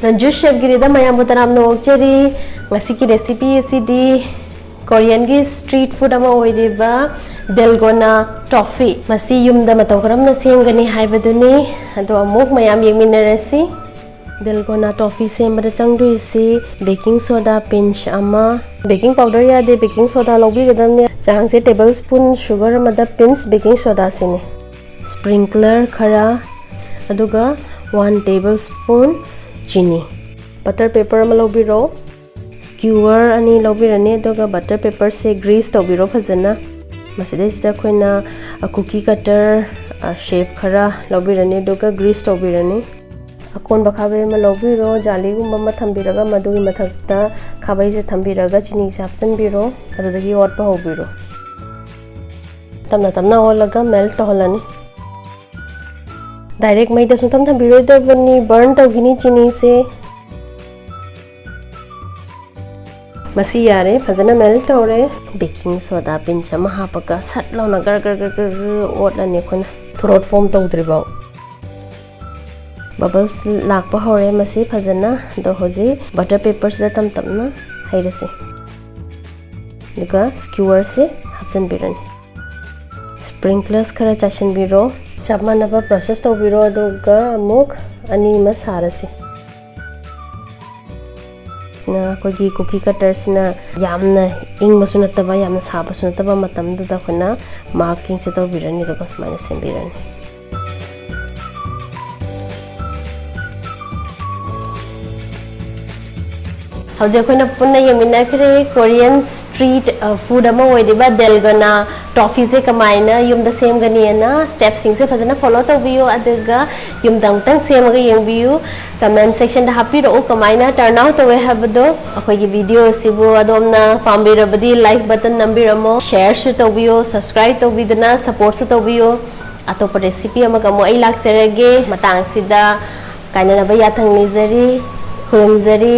Ranju Chef Girida mayam butaram no okcheri ngasi ki recipe sidi Korean gi street food ama oiriba Dalgona toffee masi yumda matau karamna semgani haibaduni ado amuk mayam yengminarasi Dalgona toffee sembada changduisi baking soda pinch ama baking powder yade baking soda lobi gadamne changse tablespoon sugar amada pinch baking soda sine sprinkler khara aduga 1 tablespoon chini butter paper ama lobiro skewer ani lobirani aduga butter paper se grease tobiro phajana maside sida khoina cookie cutter shape khara lobirani aduga grease tobirani akon bakhabe ma lobiro jali gumba ma thambiraga madugi mathakta khabai se thambiraga chini se hapsanbiro adudagi otpa hobiro tamna olaga melt holani direct mai da suntam thambiro da bani burn tawgini chini se masi yare phajana melt tawre baking soda pinch ama hapaga sat launa gar otlani khona froth form tawdriba bubbles lakpa hore masi phajana do hoji butter paper se tamna hairase duga skewer se hapsan birani sprinklers khara chashan biro chapmanaba process tawbiro aduga amuk ani masarasi na kogi cookie cutter sina yamna ing masunataba yamna saba sunataba matamda khona marking se tawbirani duga smana sembirani Hauze akhona punna yeminakre Korean street food ama oidiba Dalgona toffee se kamaina yumda sem ganiana step sing se phajana follow tawbiyo aduga yumdang tang semaga yengbiyu comment section da hapiro kamaina turn out tawe habdo akhoi video sibu adomna pambirabadi like button nambiramo share su tawbiyo subscribe tawbidana support su tawbiyo atopa recipe ama kamo ai lakserage matang sida kainana ba yathang nizari khurumjari